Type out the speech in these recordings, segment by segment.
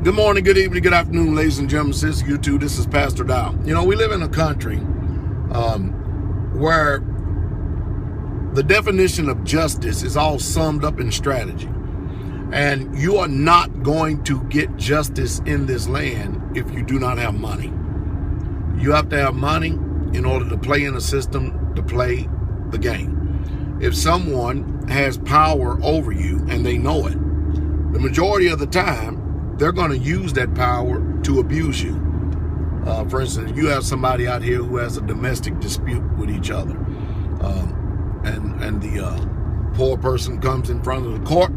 Good morning, good evening, good afternoon, ladies and gentlemen, sis, you too. This is Pastor Dow. You know, we live in a country where the definition of justice is all summed up in strategy. And you are not going to get justice in this land if you do not have money. You have to have money in order to play in a system, to play the game. If someone has power over you and they know it, the majority of the time, they're going to use that power to abuse you. For instance, you have somebody out here who has a domestic dispute with each other, and the poor person comes in front of the court,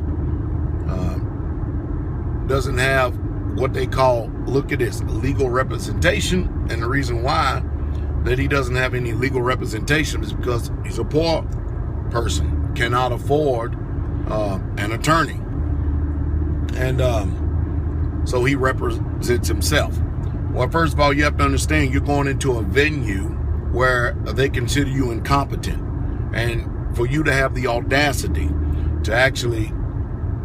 doesn't have what they call, look at this, legal representation. And the reason why that he doesn't have any legal representation is because he's a poor person, cannot afford an attorney. And so he represents himself. Well, first of all, you have to understand you're going into a venue where they consider you incompetent. And for you to have the audacity to actually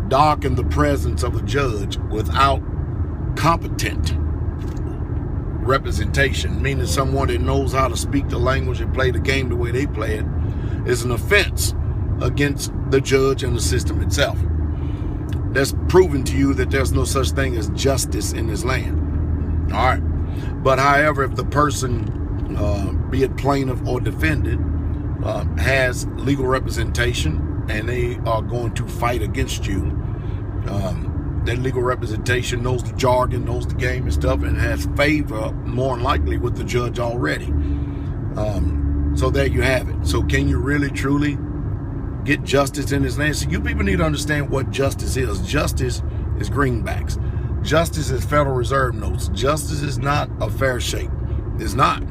darken the presence of a judge without competent representation, meaning someone that knows how to speak the language and play the game the way they play it, is an offense against the judge and the system itself. That's proven to you that there's no such thing as justice in this land. All right. But however, if the person, be it plaintiff or defendant, has legal representation and they are going to fight against you, that legal representation knows the jargon, knows the game and stuff, and has favor more than likely with the judge already. So there you have it. So can you really, truly get justice in this land? So you people need to understand what justice is. Justice is greenbacks. Justice is Federal Reserve notes. Justice is not a fair shake. It's not.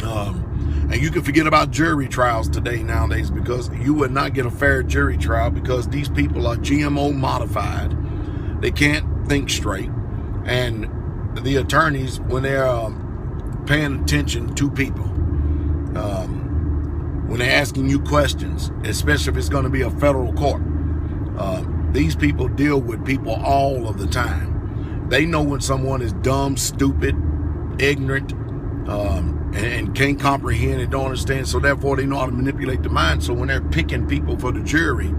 And you can forget about jury trials today nowadays, because you would not get a fair jury trial because these people are GMO modified. They can't think straight. And the attorneys, when they're paying attention to people, when they're asking you questions, especially if it's going to be a federal court, these people deal with people all of the time. They know when someone is dumb, stupid, ignorant, and can't comprehend and don't understand. So therefore, they know how to manipulate the mind. So when they're picking people for the jury,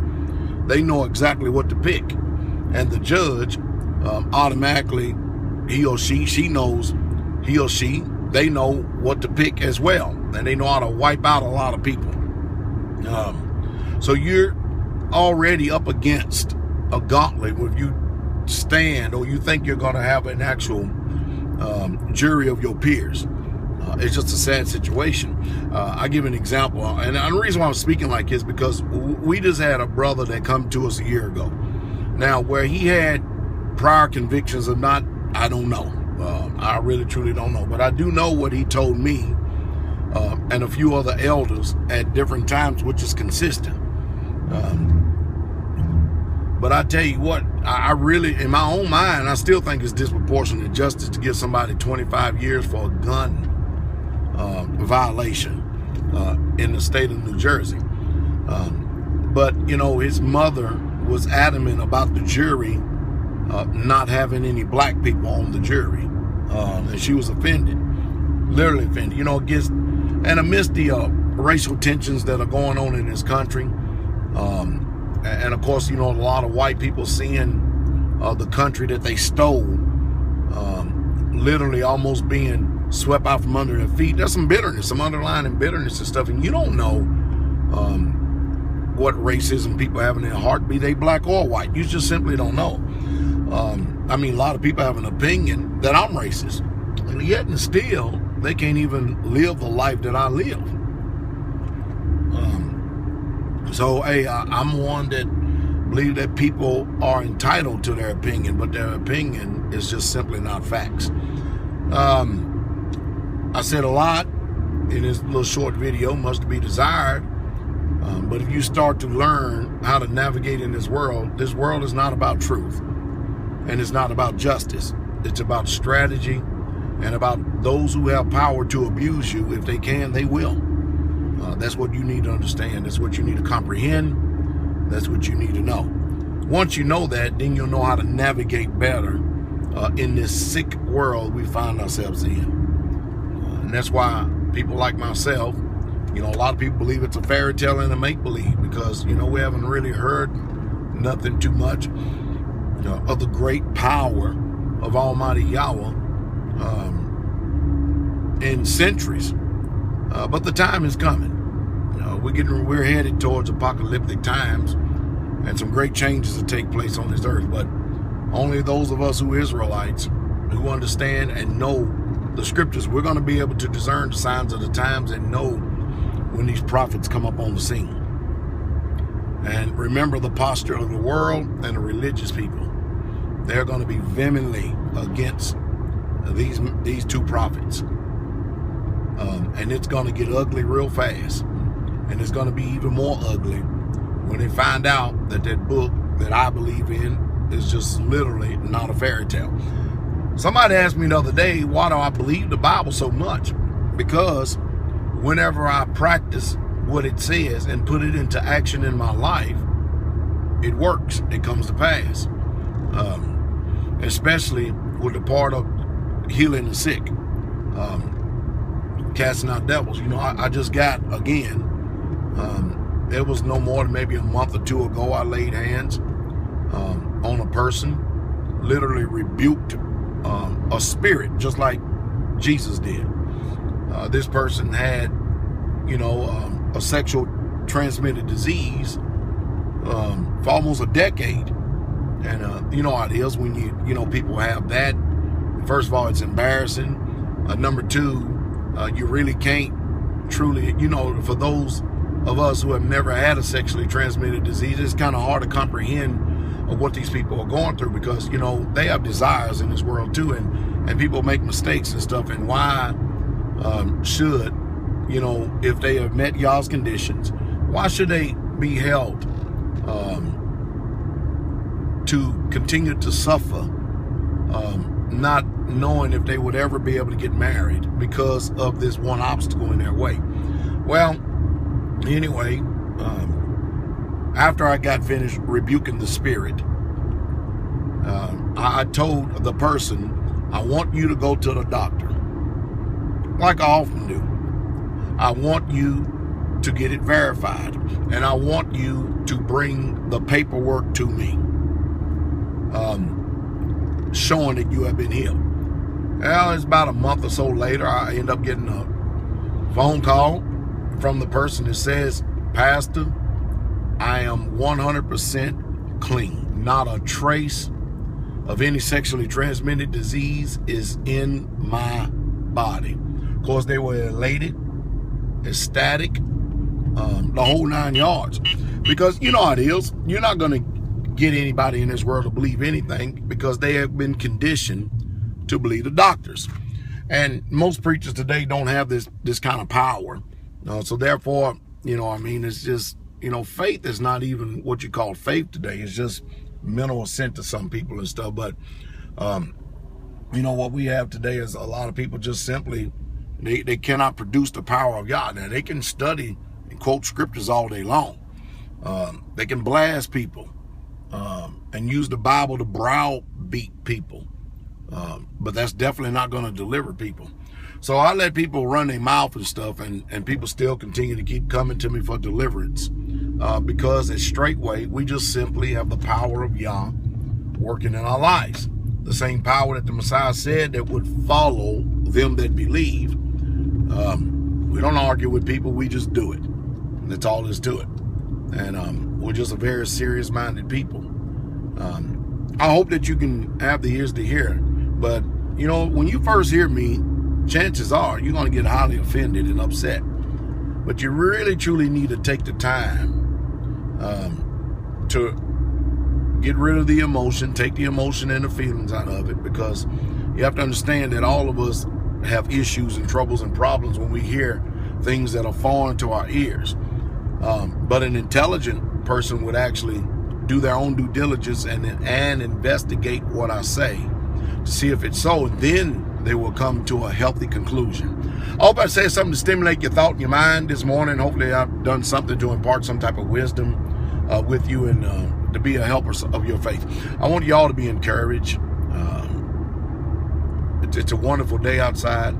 they know exactly what to pick. And the judge, automatically, he or she knows, they know what to pick as well. And they know how to wipe out a lot of people. So you're already up against a gauntlet where you stand or you think you're going to have an actual jury of your peers. It's just a sad situation. I give an example. And the reason why I'm speaking like this is because we just had a brother that come to us a year ago. Now, where he had prior convictions or not, I don't know. I really, truly don't know. But I do know what he told me and a few other elders at different times, which is consistent. But I tell you what, I really, in my own mind, I still think it's disproportionate justice to give somebody 25 years for a gun violation in the state of New Jersey. But, you know, his mother was adamant about the jury not having any black people on the jury. And she was offended, literally offended. You know, and amidst the racial tensions that are going on in this country, and of course, you know, a lot of white people seeing the country that they stole literally almost being swept out from under their feet. There's some bitterness, some underlying bitterness and stuff, and you don't know what racism people have in their heart, be they black or white. You just simply don't know. I mean, a lot of people have an opinion that I'm racist, and yet and still they can't even live the life that I live. So, hey, I'm one that believe that people are entitled to their opinion, but their opinion is just simply not facts. I said a lot in this little short video, much to be desired. But if you start to learn how to navigate in this world is not about truth, and it's not about justice. It's about strategy and about those who have power to abuse you. If they can, they will. That's what you need to understand. That's what you need to comprehend. That's what you need to know. Once you know that, then you'll know how to navigate better in this sick world we find ourselves in. And that's why people like myself, a lot of people believe it's a fairy tale and a make-believe because, we haven't really heard nothing too much of the great power of Almighty Yahweh in centuries. But the time is coming. We're headed towards apocalyptic times, and some great changes will take place on this earth. But only those of us who Israelites who understand and know the scriptures, we're going to be able to discern the signs of the times and know when these prophets come up on the scene. And remember the posture of the world and the religious people. They're going to be vehemently against these two prophets. And it's going to get ugly real fast. And it's going to be even more ugly when they find out that that book that I believe in is just literally not a fairy tale. Somebody asked me the other day, why do I believe the Bible so much? Because whenever I practice what it says and put it into action in my life, it works. It comes to pass. Especially with the part of healing the sick, casting out devils. I just got, again, there was no more than maybe a month or two ago, I laid hands on a person, literally rebuked a spirit, just like Jesus did. This person had, a sexual transmitted disease for almost a decade. And you know how it is when people have that. First of all, it's embarrassing. Number two, you really can't truly, for those of us who have never had a sexually transmitted disease, it's kind of hard to comprehend what these people are going through because, they have desires in this world too, and people make mistakes and stuff. And why should, if they have met y'all's conditions, why should they be held to continue to suffer, not knowing if they would ever be able to get married because of this one obstacle in their way? Well, anyway, after I got finished rebuking the spirit, I told the person, I want you to go to the doctor, like I often do. I want you to get it verified, and I want you to bring the paperwork to me, showing that you have been healed. Well, it's about a month or so later, I end up getting a phone call from the person that says, Pastor, I am 100% clean. Not a trace of any sexually transmitted disease is in my body. Of course, they were elated, ecstatic, the whole 9 yards. Because you know how it is. You're not going to get anybody in this world to believe anything because they have been conditioned to believe the doctors. And most preachers today don't have this kind of power. So therefore, it's just, faith is not even what you call faith today. It's just mental assent to some people and stuff. But, what we have today is a lot of people just simply, they cannot produce the power of God. Now, they can study and quote scriptures all day long. They can blast people and use the Bible to browbeat people. But that's definitely not going to deliver people. So I let people run their mouth and stuff, and people still continue to keep coming to me for deliverance because it's straightway. We just simply have the power of Yah working in our lives. The same power that the Messiah said that would follow them that believe. We don't argue with people. We just do it. That's all there is to it. And we're just a very serious-minded people. I hope that you can have the ears to hear. But, when you first hear me, chances are you're going to get highly offended and upset. But you really, truly need to take the time to get rid of the emotion, take the emotion and the feelings out of it, because you have to understand that all of us have issues and troubles and problems when we hear things that are foreign to our ears. But an intelligent person would actually do their own due diligence and investigate what I say to see if it's so, and then they will come to a healthy conclusion. I hope I said something to stimulate your thought and your mind this morning. Hopefully I've done something to impart some type of wisdom with you and to be a helper of your faith. I want you all to be encouraged. It's a wonderful day outside.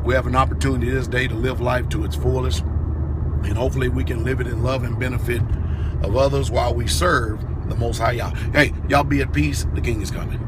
We have an opportunity this day to live life to its fullest, and hopefully we can live it in love and benefit of others while we serve the Most High Yah. Hey, y'all be at peace. The King is coming.